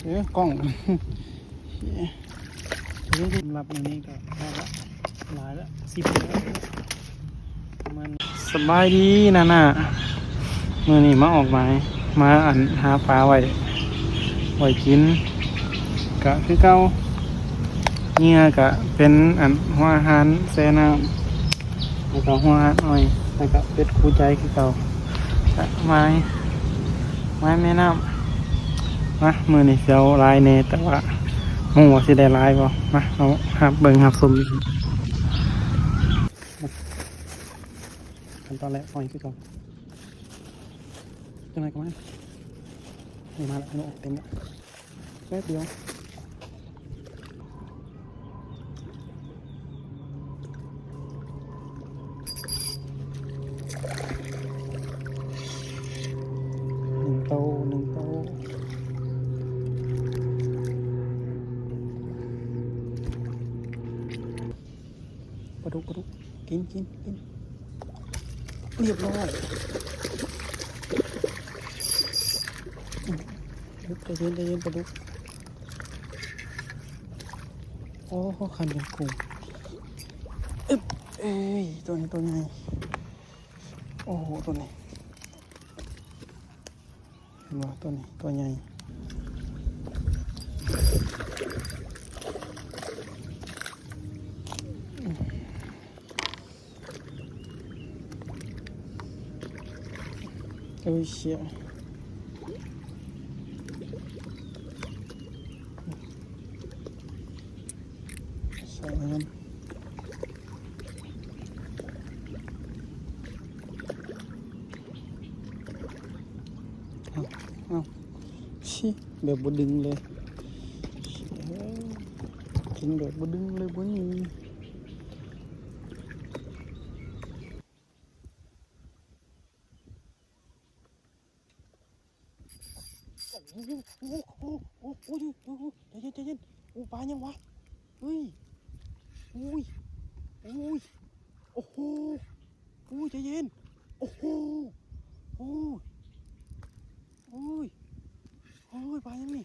กล้องนี่รับในนี้ก็ได้ละหลายละ10มันสบายดีนะน่ะมื่อนี้มาออกมาหาปลาไว้กินกะคือเก่าเงี้ยกะเป็นหัวอาหารแซ่น้ำแล้วก็หัวอาหารอ้อยแล้วก็เป็ดคู่ใจคือเก่ากะไม้แม่น้ำมามือนี่เสียวลายเนแต่ว่าหมูสิได้ลายบ่มาเอาหับเบิ่งหับสมขั้นตอนแรกอ้อยคือเก่าจังไรก็มาแล้วโนเต็มแล้วแป๊บเดียวหนึ่งโตปลาดุกกินเรียบร้อยใจเย็นปลาดุกโอ้คันเป็นกุ้งเอ้ยตัวนี้ตัวใหญ่โอ้โหตัวนี้เห็นว่าตัวนี้ตัวใหญ่เอ้ยเชี่ยใส่เงินเอาชิแบบบดึงเลยกินแบบบดึงเลยบ่นี่โอ้ใจเย็นโอ้ปลายังวะเฮ้ยโอ้ยโอ้โหใจเย็นโอ้โหโอ้ยปลายังนี่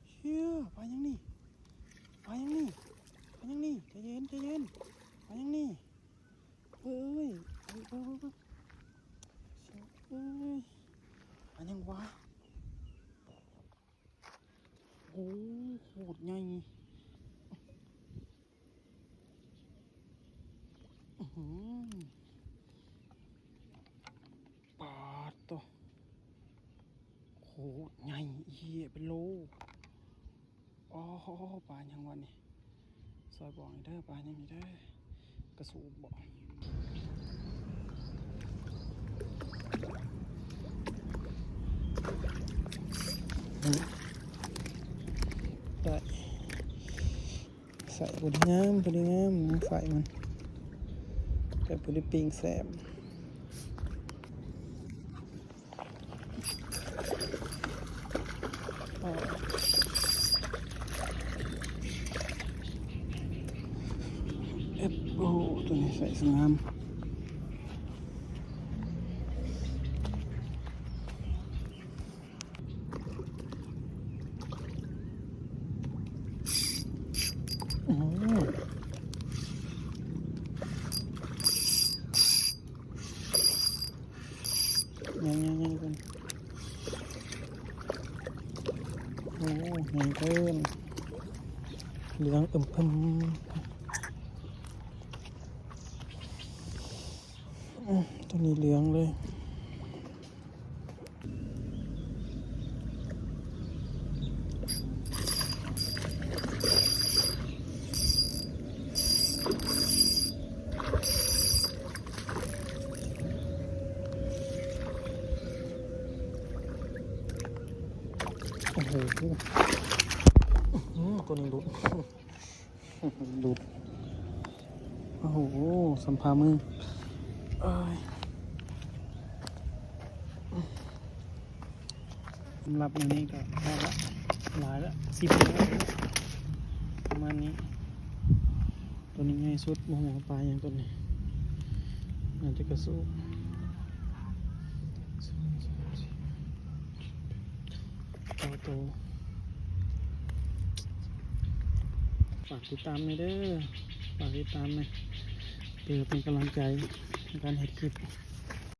เชี่ยปลายังนี่ใจเย็นปลายังนี่เอ้ยปลายังวะโอ้โหดใหญ่ปาดตัวโหดใหญ่เหี้ยเป็นโลอ๋อปลายังวันนี้ซอยบอกให้เด้อปลายังมีเด้อกระสูบบอกได้ใส่บดงามไฟมันแต่บดปิ้งแซ่บโอ้ตัวนี้ใส่สงามยังกันโอ้ยังเกินเหลืองเพิ่มตัวนี้เหลืองเลยโอ้โหตัวนี้หลุดโอ้โหสัมภามือสำหรับวันนี้ก็ได้ละหลายละ10ประมาณนี้ตัวนี้ง่ายสุดหัวปลาอย่างตัวนี้น่าจะกระสู้โต ฝากติดตามหน่อยเด้อฝากติดตามหน่อยเพื่อเป็นกำลังใจในการเฮ็ดคลิป